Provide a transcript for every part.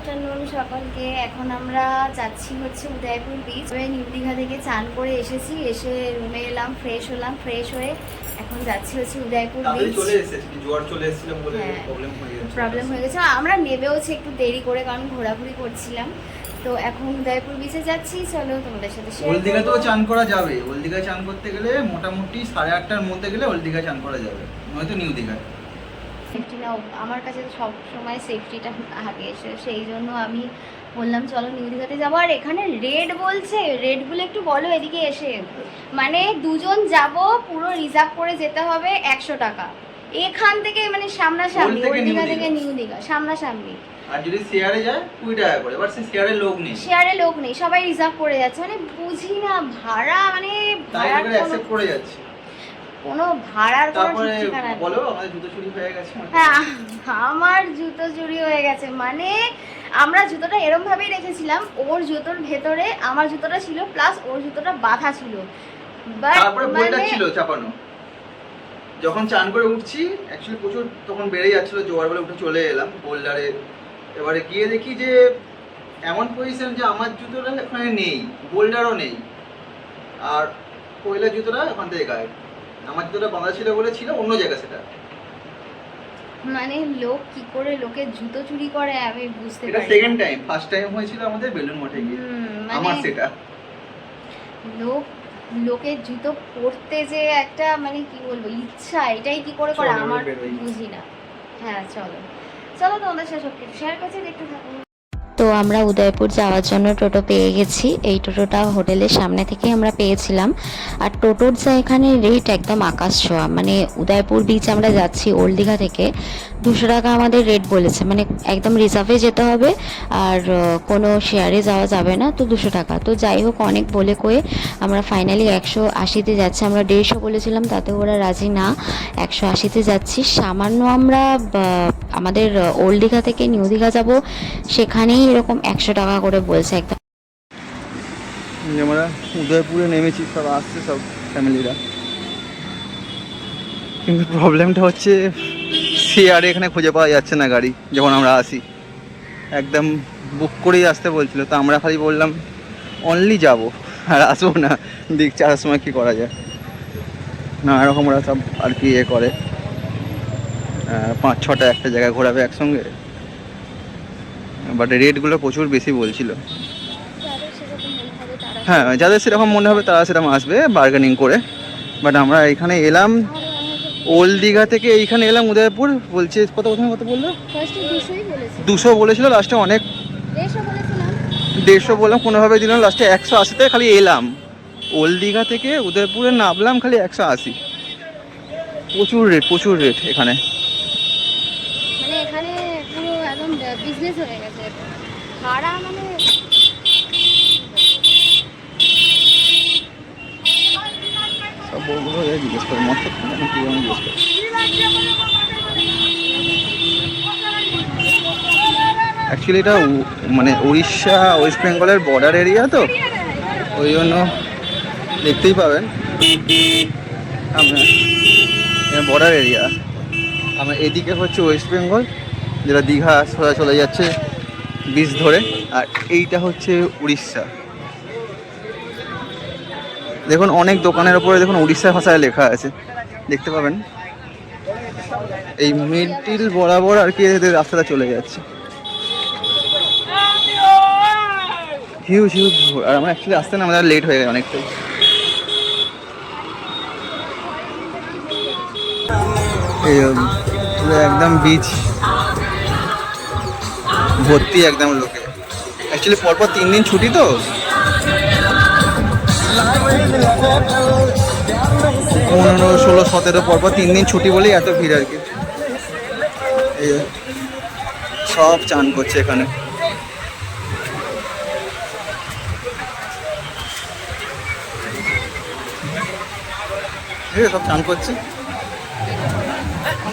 Afternoon সকলকে। এখন আমরা যাচ্ছি হচ্ছে উদয়পুর বিচ। নিউ দীঘা থেকে চান করে এসেছি, এসে রুমে এলাম, ফ্রেশ হলাম, ফ্রেশ হয়ে এখন যাচ্ছি হচ্ছে উদয়পুর বিচ। প্রবলেম হয়ে গেছে, আমরা নেবেওছি একটু দেরি করে, কারণ ঘোরাঘুরি করছিলাম। তো এখন উদয়পুর বিচে যাচ্ছি, চলো তোমাদের সাথে শেয়ার করব। ওল্ড দীঘাতেও চান করা যাবে। ওল্ড দীঘায় চান করতে গেলে মোটামুটি 8:30টার মধ্যে গেলে ওল্ড দীঘায় চান করা যাবে, নয়তো নিউ দীঘায়। সেফটি নাও, আমার কাছে তো সব সময় সেফটিটা আগে এসে, সেই জন্য আমি বললাম চলো নিউ দীঘাতে যাবো। আর এখানে রেট বলছে, রেটগুলো একটু বলো এদিকে এসে। মানে দুজন যাব, পুরো রিজার্ভ করে যেতে হবে 100 টাকা এখান থেকে, মানে সামনাসামনি, ওল্ড দীঘা থেকে নিউ দীঘা সামনাসামনি। আর যদি শেয়ারে যায় 20 টাকা করে। এবার শেয়ারে লোক নেই, শেয়ারে লোক নেই, সবাই রিজার্ভ করে যাচ্ছে। মানে বুঝি না ভাড়া, মানে ভাড়ার অ্যাকসেপ্ট করে যাচ্ছে, কোনো ভাড়ার কোনো তারপরে ঠিক ঠিকানা নেই। বলো আমাদের জুতো চুরি হয়ে গেছে। হ্যাঁ, আমার জুতো চুরি হয়ে গেছে। মানে আমরা জুতোটা এরম ভাবেই রেখেছিলাম, ওর জুতোর ভেতরে আমার জুতোটা ছিল, প্লাস ওর জুতোটা বাঁধা ছিল। তারপরে বইটা ছিল চাপানো। যখন চান করে উঠছি, অ্যাকচুয়ালি প্রচুর তখন বেড়ে যাচ্ছিল, জোয়ার বলে উঠে চলে এলাম বোল্ডারে। এবারে গিয়ে দেখি যে এমন পজিশন যে আমার জুতোটা ওখানে নেই, বোল্ডারও নেই, আর পয়লা জুতোটা ওখান থেকে গায়েব। আমার জুতোটা বাঁধা ছিল বলে ছিল অন্য জায়গা সেটা। মানে লোক কি করে লোকের জুতো চুরি করে আমি বুঝতে পারি। এটা সেকেন্ড টাইম, ফার্স্ট টাইম হয়েছিল আমাদের বেলুন মঠে গিয়ে আমার সেটা। লোকের জুতো পরতে যে একটা, মানে কি বলবো, ইচ্ছা, এটাই কি করে করে আমার বুঝি না। হ্যাঁ চলো চলো, তোমাদের সাথে সব কিছু শেয়ার করছি, দেখতে থাকো। তো আমরা উদয়পুর যাওয়ার জন্য টোটো পেয়ে গেছি। এই টোটোটা হোটেলের সামনে থেকে আমরা পেয়েছিলাম। আর টোটোর যা এখানে রেট একদম আকাশ ছোঁয়া। মানে উদয়পুর বিচ আমরা যাচ্ছি ওল্ড দীঘা থেকে, 200 টাকা আমাদের রেট বলেছে। মানে একদম রিজার্ভে যেতে হবে, আর কোনো শেয়ারে যাওয়া যাবে না। তো 200 টাকা। তো যাই হোক, অনেক বলে কয়ে আমরা ফাইনালি 180-তে যাচ্ছি। আমরা 150 বলেছিলাম, তাতে ওরা রাজি না, 180-তে যাচ্ছি। সামান্য আমরা আমাদের ওল্ড দীঘা থেকে নিউ দীঘা যাব, সেখানেই এরকম 100 টাকা করে বলছে একদম। আমরা উদয়পুরে নেমেছি, সব আসছে, সব ফ্যামিলিরা। কিন্তু প্রবলেমটা হচ্ছে শেয়ারে এখানে খুঁজে পাওয়া যাচ্ছে না গাড়ি। যখন আমরা আসি একদম বুক করেই আসতে বলছিল, তো আমরা খালি বললাম অনলি যাব আর আসবো না, দেখছি আসার সময় কী করা যায়। না এরকম ওরা সব আর কি এ করে, 5-6টা একটা জায়গায় ঘোরাবে একসঙ্গে। বাট রেটগুলো প্রচুর বেশি বলছিল। হ্যাঁ, যাদের সেরকম মনে হবে তারা সেরকম আসবে বার্গেনিং করে। বাট আমরা এখানে এলাম ওল্ড দীঘা থেকে, এইখানে এলাম উদয়পুর, বলছে প্রথমে কত বললো? 200 বলেছিল, লাস্টে অনেক 150 বললাম, কোনোভাবে দিলাম, লাস্টে 180-তে খালি এলাম। ওল্ড দীঘা থেকে উদয়পুরে নামলাম খালি 180। প্রচুর রেট এখানে। মানে এখানে পুরো একদম বিজনেস হয়ে গেছে ভাড়া। মানে সব বউগুলো জিজ্ঞেস করে মত কি জিজ্ঞেস করে। অ্যাকচুয়ালি এটা মানে উড়িষ্যা ওয়েস্ট বেঙ্গলের বর্ডার এরিয়া, তো ওই জন্য দেখতেই পাবেন আপনার বর্ডার এরিয়া। আমার এদিকে হচ্ছে ওয়েস্ট বেঙ্গল, যেটা দীঘা সোজা চলে যাচ্ছে বিচ ধরে, আর এইটা হচ্ছে উড়িষ্যা। দেখুন অনেক দোকানের ওপরে দেখুন উড়িষ্যা ভাষায় লেখা আছে, দেখতে পাবেন। এই মিডিল বরাবর আর কি রাস্তাটা চলে যাচ্ছে, হিউজ। আর আমরা অ্যাকচুয়ালি আসতে না, আমাদের লেট হয়ে গেছে অনেকটাই। এই একদম বিচ ভর্তি একদম লোকে। অ্যাকচুয়ালি পরপর 3 দিন ছুটি, তো 15, 16, 17 পরপর 3 দিন ছুটি বলেই এত ভিড় আর কি। এই সব চান করছে এখানে। ঠিক আছে, সব চান করছে।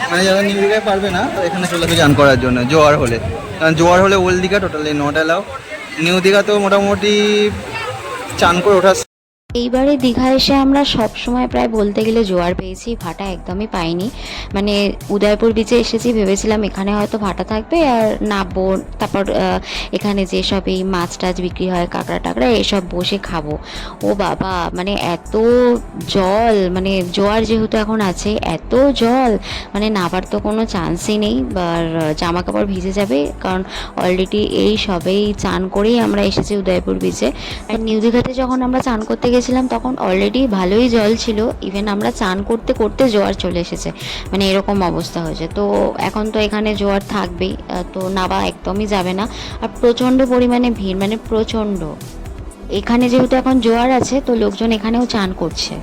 মানে যারা নিউ দীঘায় পারবে না, এখানে চলে আসবে চান করার জন্য জোয়ার হলে। কারণ জোয়ার হলে old Digha totally not allow. New Digha তো মোটামুটি চান করে ওঠা এইবারে দীঘা এসে আমরা সব সময় প্রায় বলতে গেলে জোয়ার পেয়েছি, ভাটা একদমই পাইনি। মানে উদয়পুর বিচে এসেছি, ভেবেছিলাম এখানে হয়তো ভাটা থাকবে আর নামবো, তারপর এখানে যেসব এই মাছ টাছ বিক্রি হয়, কাঁকড়া টাকড়া, এসব বসে খাবো। ও বাবা, মানে এত জল, মানে জোয়ার যেহেতু এখন আছে, এত জল, মানে নাবার তো কোনো চান্সই নেই। আর জামা কাপড় ভিজে যাবে, কারণ অলরেডি এই সবেই চান করেই আমরা এসেছি উদয়পুর বিচে। আর নিউ দীঘাতে যখন আমরা চান করতে গেছিলাম তখন অলরেডি ভালোই জল ছিল, ইভেন আমরা চান করতে করতে জোয়ার চলে এসেছে, মানে এরকম অবস্থা হয়েছে। তো এখন তো এখানে জোয়ার থাকবেই, তো নাবা একদমই যাবে না। আর প্রচণ্ড পরিমাণে ভিড়, মানে প্রচণ্ড। এখানে যেহেতু এখন জোয়ার আছে তো লোকজন এখানেও চান করছে।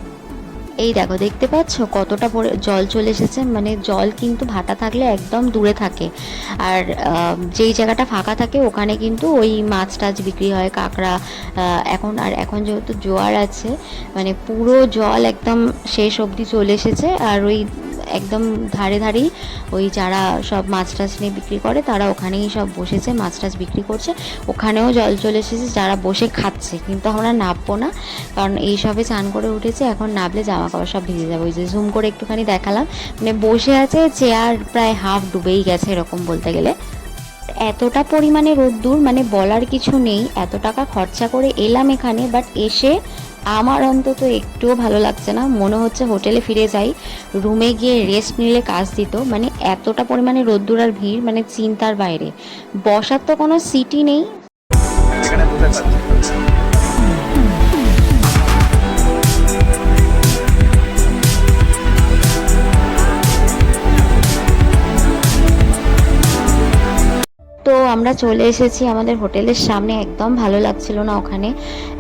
এই দেখো, দেখতে পাচ্ছ কতটা জল চলে এসেছে, মানে জল কিন্তু ভাটা থাকলে একদম দূরে থাকে, আর যেই জায়গাটা ফাঁকা থাকে ওখানে কিন্তু ওই মাছ টাছ বিক্রি হয়, কাঁকড়া। এখন যেহেতু জোয়ার আছে, মানে পুরো জল একদম শেষ অবধি চলে এসেছে, আর ওই একদম ধারে ধারেই ওই যারা সব মাছ টাছ নিয়ে বিক্রি করে তারা ওখানেই সব বসেছে, মাছ টাছ বিক্রি করছে। ওখানেও জল চলে এসেছে, যারা বসে খাচ্ছে। কিন্তু আমরা নামবো না, কারণ এই সবে চান করে উঠেছে, এখন নামলে জামা কাপড় সব ভিজে যাবে। ওই যে জুম করে একটুখানি দেখালাম, মানে বসে আছে, চেয়ার প্রায় হাফ ডুবেই গেছে এরকম বলতে গেলে। এতটা পরিমাণে রোদ্দুর, মানে বলার কিছু নেই। এত টাকা খরচা করে এলাম এখানে, বাট এসে আমার অন্তত একটুও ভালো লাগছে না। মনে হচ্ছে হোটেলে ফিরে যাই, রুমে গিয়ে রেস্ট নিলে কাজ দিত। মানে এতটা পরিমাণে রোদ্দুর আর ভিড়, মানে চিন্তার বাইরে। বসার তো কোনো সিটই নেই। এখানে বসে খাচ্ছি। তো আমরা চলে এসেছি আমাদের হোটেলের সামনে। একদম ভালো লাগছিল না ওখানে,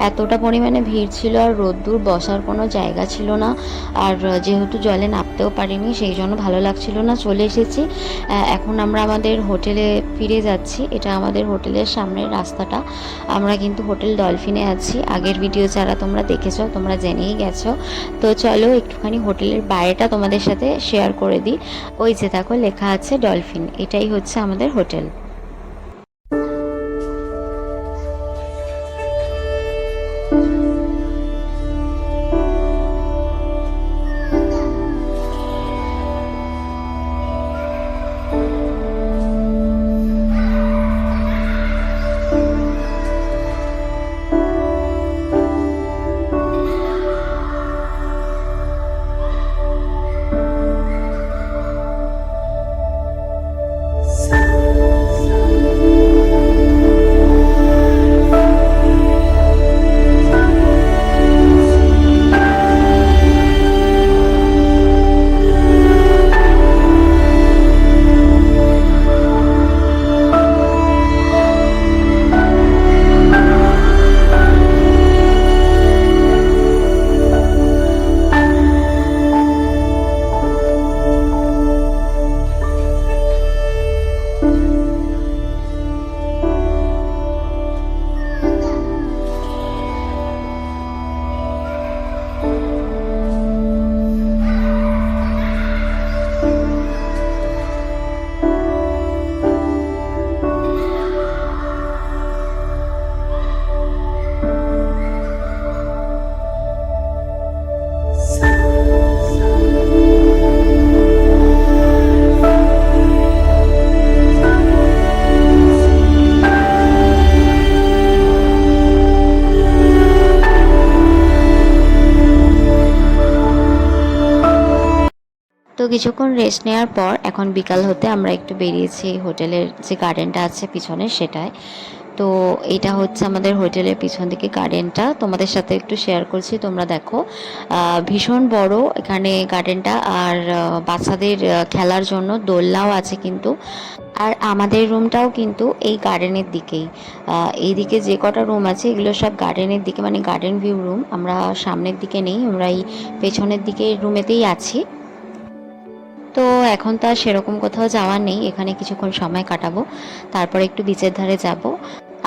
এতটা পরিমাণে ভিড় ছিল, আর রোদ্দুর, বসার কোনো জায়গা ছিল না। আর যেহেতু জলে নামতেও পারিনি, সেই জন্য ভালো লাগছিল না। চলে এসেছি, এখন আমরা আমাদের হোটেলে ফিরে যাচ্ছি। এটা আমাদের হোটেলের সামনের রাস্তাটা। আমরা কিন্তু হোটেল ডলফিনে আছি। আগের ভিডিও যারা তোমরা দেখেছো তোমরা জেনেই গেছো। তো চলো একটুখানি হোটেলের বাইরেটা তোমাদের সাথে শেয়ার করে দিই। ওই যে দেখো লেখা আছে ডলফিন, এটাই হচ্ছে আমাদের হোটেল। তো কিছুক্ষণ রেস্ট নেওয়ার পর এখন বিকাল হতে আমরা একটু বেরিয়েছি হোটেলের যে গার্ডেনটা আছে পিছনে সেটায়। তো এটা হচ্ছে আমাদের হোটেলের পিছন দিকে গার্ডেনটা, তোমাদের সাথে একটু শেয়ার করছি, তোমরা দেখো। ভীষণ বড় এখানে গার্ডেনটা, আর বাচ্চাদের খেলার জন্য দোলনাও আছে কিন্তু। আর আমাদের রুমটাও কিন্তু এই গার্ডেনের দিকেই। এইদিকে যে কটা রুম আছে এগুলো সব গার্ডেনের দিকে, মানে গার্ডেন ভিউ রুম। আমরা সামনের দিকে নেই, আমরা এই পেছনের দিকে রুমেতেই আছি। তো এখন তো আর সেরকম কোথাও যাওয়ার নেই, এখানে কিছুক্ষণ সময় কাটাবো, তারপর একটু বিচের ধারে যাব।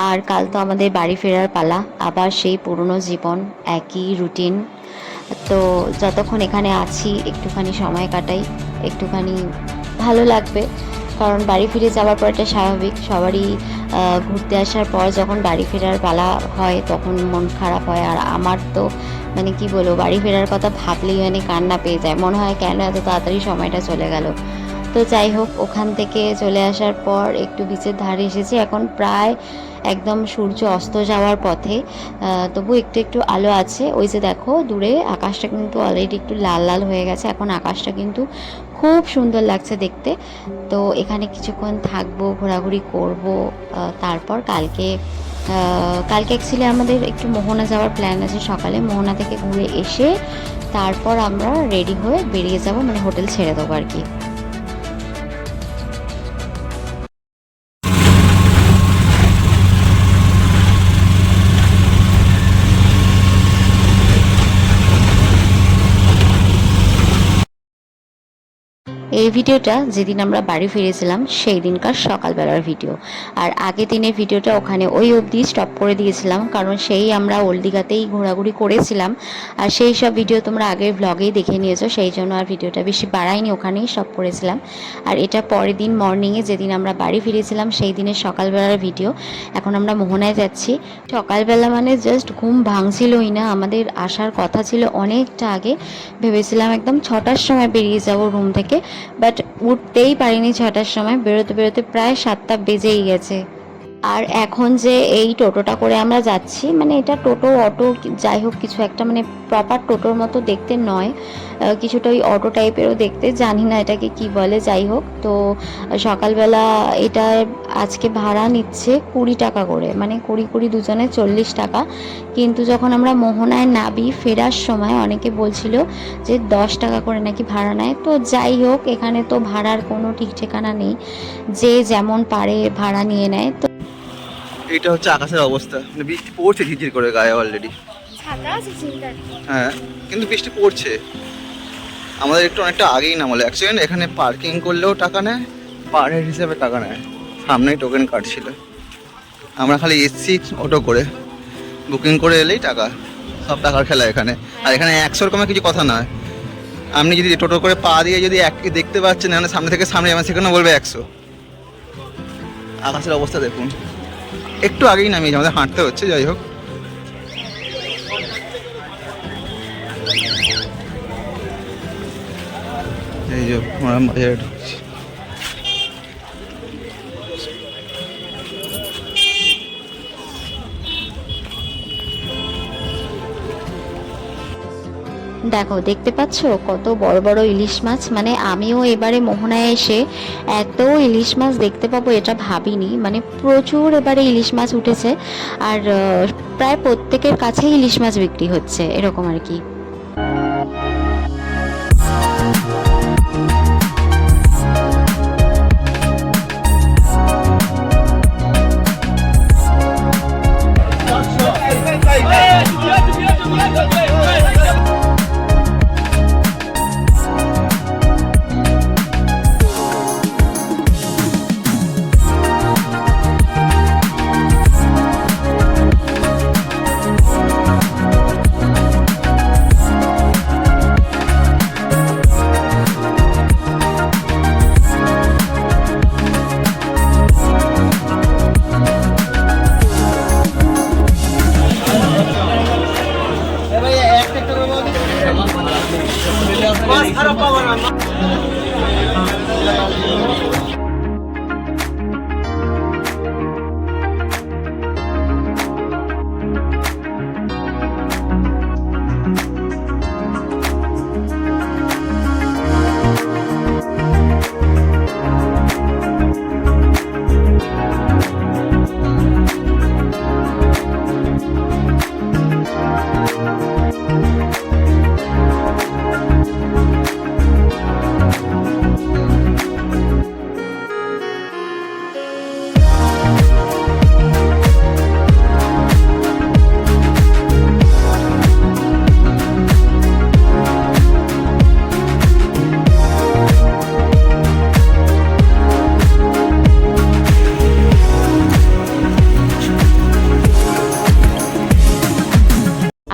আর কাল তো আমাদের বাড়ি ফেরার পালা, আবার সেই পুরনো জীবন, একই রুটিন। তো যতক্ষণ এখানে আছি একটুখানি সময় কাটাই, একটুখানি ভালো লাগবে, কারণ বাড়ি ফিরে যাওয়ার পর এটা স্বাভাবিক, সবারই ঘুরতে আসার পর যখন বাড়ি ফেরার পালা হয় তখন মন খারাপ হয়। আর আমার তো মানে কি বলবো, বাড়ি ফেরার কথা ভাবলেই মানে কান্না পেয়ে যায়, মনে হয় কেন এত তাড়াতাড়ি সময়টা চলে গেল। তো যাই হোক, ওখান থেকে চলে আসার পর একটু বিচের ধারে এসেছি, এখন প্রায় একদম সূর্য অস্ত যাওয়ার পথে, তবু একটু একটু আলো আছে। ওই যে দেখো দূরে আকাশটা কিন্তু অলরেডি একটু লাল লাল হয়ে গেছে, এখন আকাশটা কিন্তু খুব সুন্দর লাগছে দেখতে। তো এখানে কিছুক্ষণ থাকবো, ঘোরাঘুরি করব, তারপর কালকে অ্যাকচুয়ালি আমাদের একটু মোহনা যাওয়ার প্ল্যান আছে। সকালে মোহনা থেকে ঘুরে এসে তারপর আমরা রেডি হয়ে বেরিয়ে যাব, মানে হোটেল ছেড়ে দেবো আর কি। এই ভিডিওটা যেদিন আমরা বাড়ি ফিরেছিলাম সেই দিনকার সকালবেলার ভিডিও। আর আগের দিনের ভিডিওটা ওখানে ওই অবধি স্টপ করে দিয়েছিলাম, কারণ সেই আমরা ওল্ড দীঘাতেই ঘোরাঘুরি করেছিলাম। আর সেই সব ভিডিও তোমরা আগের ব্লগেই দেখে নিয়েছো, সেই জন্য আর ভিডিওটা বেশি বাড়াইনি, ওখানেই স্টপ করেছিলাম। আর এটা পরের দিন মর্নিংয়ে যেদিন আমরা বাড়ি ফিরেছিলাম সেই দিনের সকালবেলার ভিডিও। এখন আমরা মোহনায় যাচ্ছি। সকালবেলা মানে জাস্ট ঘুম ভাঙছিলই না, আমাদের আসার কথা ছিল অনেকটা আগে। ভেবেছিলাম একদম 6টার সময় বেরিয়ে যাব রুম থেকে, বাট উঠতেই পারিনি 6টার সময়, বেরোতে বেরোতে প্রায় 7টা বেজেই গেছে। আর এখন যে এই টোটোটা করে আমরা যাচ্ছি, মানে এটা টোটো অটো যাই হোক কিছু একটা, মানে প্রপার টোটোর মতো দেখতে নয়, কিছুটা ওই অটো টাইপেরও দেখতে, জানি না এটাকে কি বলে। যাই হোক, তো সকালবেলা এটা আজকে ভাড়া নিচ্ছে 20 টাকা করে, মানে 20 দুজনে 40 টাকা। কিন্তু যখন আমরা মোহনায় নাবি ফেরার সময় অনেকে বলছিল যে 10 টাকা করে নাকি ভাড়া নেয়। তো যাই হোক, এখানে তো ভাড়ার কোনো ঠিক ঠিকানা নেই, যে যেমন পারে ভাড়া নিয়ে নেয়। তো এটা হচ্ছে আকাশের অবস্থা, মানে বৃষ্টি পড়ছে ঝিরঝির করে গায়ে অলরেডি। ছাতা আছে চিন্তার। হ্যাঁ, কিন্তু বৃষ্টি পড়ছে। আমাদের একটু অনেকটা আগেই নামলো। অ্যাকচুয়ালি এখানে পার্কিং করলেও টাকা নেয়, পার হেড হিসেবে টাকা নেয়। সামনেই টোকেন কাটছিল, আমরা খালি এসছি অটো করে, বুকিং করে এলেই টাকা, সব টাকার খেলা এখানে। আর এখানে 100 রকমের কিছু কথা নয়, আপনি যদি টোটো করে পা দিয়ে যদি এক দেখতে পাচ্ছেন, মানে সামনে থেকে সামনে যাবেন, সেখানে বলবে 100। আকাশের অবস্থা দেখুন, একটু আগেই নামিয়েছি, আমাদের হাঁটতে হচ্ছে। যাই হোক, এই যে আমরা বাজারে ঢুকছি। দেখো, দেখতে পাচ্ছ কত বড় বড় ইলিশ মাছ, মানে আমিও এবারে মোহনায় এসে এত ইলিশ মাছ দেখতে পাবো এটা ভাবিনি। মানে প্রচুর এবারে ইলিশ মাছ উঠেছে, আর প্রায় প্রত্যেকের কাছেই ইলিশ মাছ বিক্রি হচ্ছে, এরকম আর কি।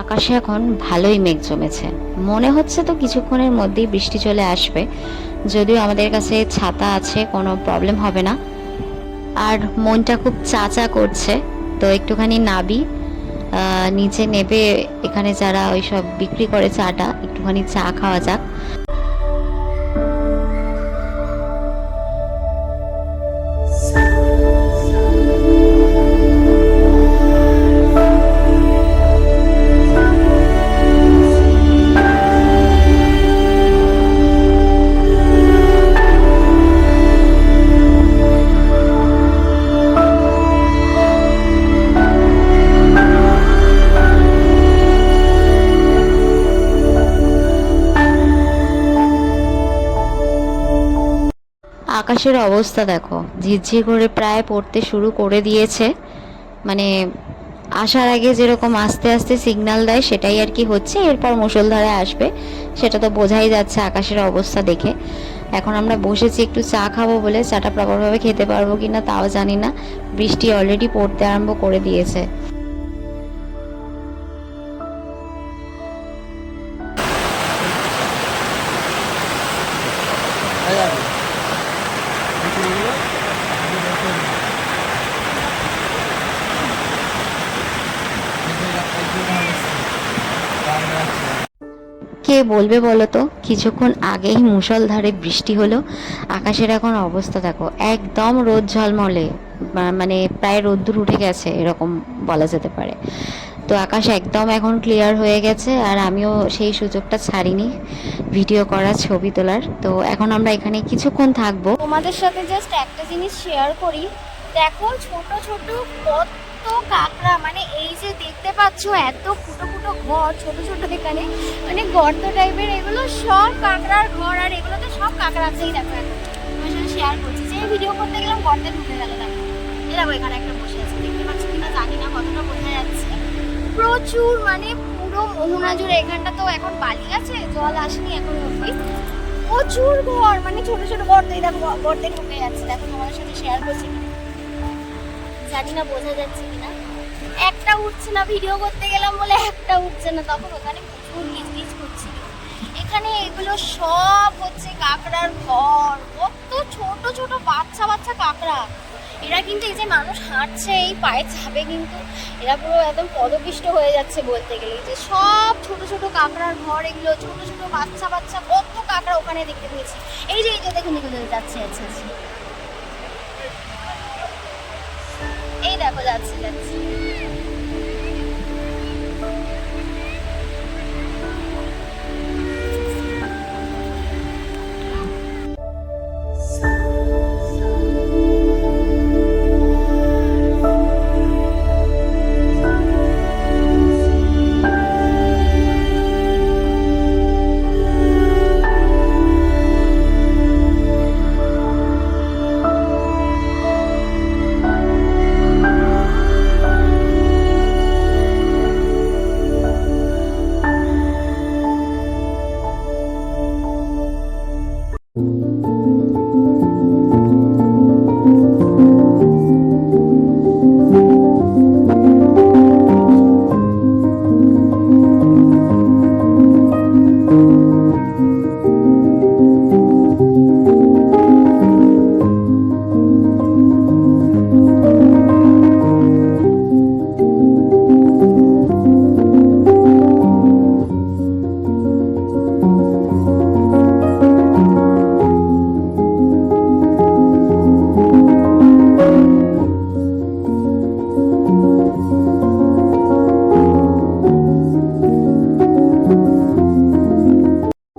আকাশে এখন ভালোই মেঘ জমেছে, মনে হচ্ছে তো কিছুক্ষণের মধ্যেই বৃষ্টি চলে আসবে। যদিও আমাদের কাছে ছাতা আছে, কোনো প্রবলেম হবে না। আর মনটা খুব চাচা করছে, তো একটুখানি নাবি, নিচে নেবে এখানে যারা ওই সব বিক্রি করে চাটা, একটুখানি চা খাওয়া যাক। আকাশের অবস্থা দেখো, ঝিরঝির করে প্রায় পড়তে শুরু করে দিয়েছে। মানে আসার আগে যেরকম আস্তে আস্তে সিগন্যাল দেয় সেটাই আর কি হচ্ছে, এরপর মুষলধারে আসবে সেটা তো বোঝাই যাচ্ছে আকাশের অবস্থা দেখে। এখন আমরা বসেছি একটু চা খাবো বলে, চাটা প্রপারভাবে খেতে পারবো কিনা তাও জানি না, বৃষ্টি অলরেডি পড়তে আরম্ভ করে দিয়েছে। কে বলবে বলো তো, কিছুক্ষণ আগেই মুষলধারে বৃষ্টি হলো, আকাশের এখন অবস্থা দেখো একদম রোদ ঝলমলে, মানে প্রায় রোদ্দুর উঠে গেছে এরকম বলা যেতে পারে। তো আকাশ একদম এখন ক্লিয়ার হয়ে গেছে, আর আমিও সেই সুযোগটা ছাড়িনি ভিডিও করা, ছবি তোলার। তো এখন আমরা এখানে কিছুক্ষণ থাকবো। তোমাদের সাথে জাস্ট একটা জিনিস শেয়ার করি, দেখো ছোট ছোট কত কাঁকড়া, মানে এই যে দেখতে পাচ্ছ এত ফুটো ফুটো ঘর, ছোট ছোট এখানে মানে গর্ত টাইপের, এগুলো সব কাঁকড়ার ঘর, আর এগুলো তো সব কাঁকড়া আছেই। দেখো এখন তোমার সাথে শেয়ার করছি, যে ভিডিও করতে গেলাম গর্তে ঢুকে গেল। দেখো এরকম এখানে একটা বসে আছে, দেখতে পাচ্ছ কিনা জানি না, কতটা বোঝা যাচ্ছে। প্রচুর, মানে পুরো মোহনা জুড়ে, এখানটা তো এখন বালি আছে, জল আসেনি এখন অব্দি, প্রচুর ঘর, মানে ছোট ছোট গর্ত, এই দেখো গর্তে ঢুকে যাচ্ছে। দেখো তোমাদের সাথে শেয়ার করছি, জানি না বোঝা যাচ্ছে কিনা, একটা উঠছে না, ভিডিও করতে গেলাম বলে একটা উঠছে না, তখন ওখানে প্রচুর গিজগিজ করছিল। এখানে এগুলো সব হচ্ছে কাঁকড়ার ঘর, কত ছোট ছোট বাচ্চা বাচ্চা কাঁকড়া। এরা কিন্তু এই যে মানুষ হাঁটছে এই পায়ে চাপে, কিন্তু এরা পুরো একদম পদপিষ্ট হয়ে যাচ্ছে বলতে গেলে। যে সব ছোট ছোট কাঁকড়ার ঘর, এগুলো ছোট ছোট বাচ্চা বাচ্চা কত কাঁকড়া ওখানে দেখতে পেয়েছি। এই যে দেখুন এগুলো যাচ্ছে, আচ্ছা আচ্ছা, এই দেখো যাচ্ছে যাচ্ছে।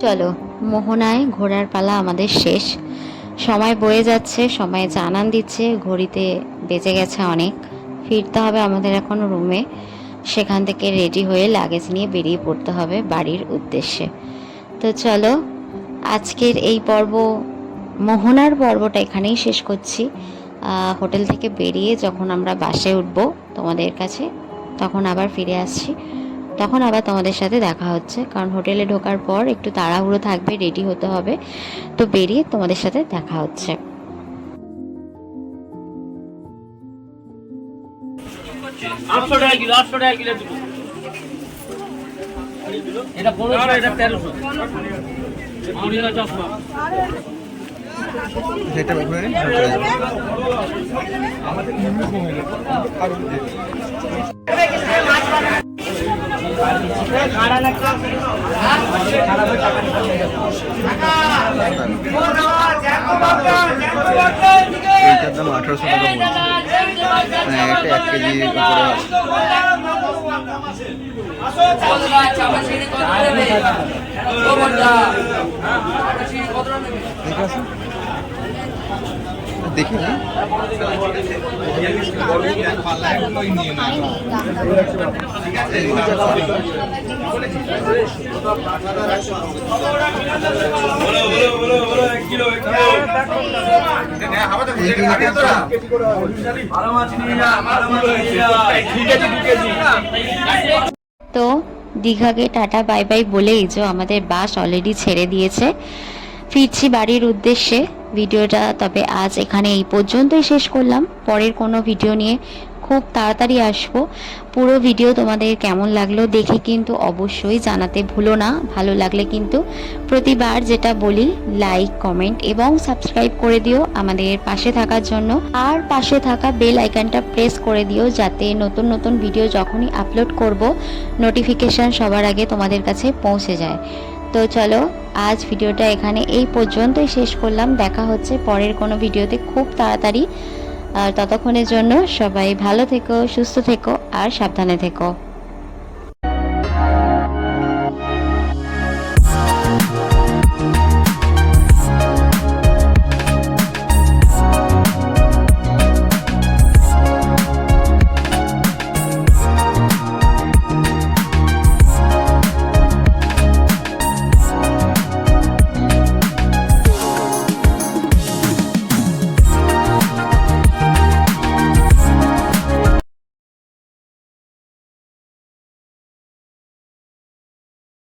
চলো, মোহনায় ঘোরার পালা আমাদের শেষ, সময় বয়ে যাচ্ছে, সময় জানান দিচ্ছে, ঘড়িতে বেজে গেছে অনেক, ফিরতে হবে আমাদের এখন রুমে। সেখান থেকে রেডি হয়ে লাগেজ নিয়ে বেরিয়ে পড়তে হবে বাড়ির উদ্দেশ্যে। তো চলো, আজকের এই পর্ব, মোহনার পর্বটা এখানেই শেষ করছি। হোটেল থেকে বেরিয়ে যখন আমরা বাসে উঠবো তোমাদের কাছে, তখন আবার ফিরে আসছি, তখন আবার তোমাদের সাথে দেখা হচ্ছে। কারণ হোটেলে ঢোকার পর একটু তাড়াহুড়ো থাকবে, রেডি হতে হবে, তো বেরিয়ে তোমাদের সাথে দেখা হচ্ছে। এটা 1500, এটা 1300। সেটা বের করে নিন, চলে যাবো। এইটার দাম 1800 টাকা বলছে, মানে এটা 1 কেজির উপরে আছে। ঠিক আছে, দেখি না তো দীঘাকে টাটা বাই বাই বলেই যে আমাদের বাস অলরেডি ছেড়ে দিয়েছে, ফিরছি বাড়ির উদ্দেশ্যে। ভিডিওটা তবে আজ এখানে এই পর্যন্তই শেষ করলাম। পরের কোনো ভিডিও নিয়ে খুব তাড়াতাড়ি আসবো। পুরো ভিডিও তোমাদের কেমন লাগলো দেখে কিন্তু অবশ্যই জানাতে ভুলো না। ভালো লাগলে কিন্তু প্রতিবার যেটা বলি লাইক, কমেন্ট এবং সাবস্ক্রাইব করে দিও আমাদের পাশে থাকার জন্য। আর পাশে থাকা বেল আইকনটা প্রেস করে দিও যাতে নতুন নতুন ভিডিও যখনই আপলোড করব নোটিফিকেশান সবার আগে তোমাদের কাছে পৌঁছে যায়। তো চলো আজ ভিডিওটা এখানে এই পর্যন্তই শেষ করলাম। দেখা হচ্ছে পরের কোনো ভিডিওতে খুব তাড়াতাড়ি। আর ততক্ষণের জন্য সবাই ভালো থেকো, সুস্থ থেকো আর সাবধানে থেকো।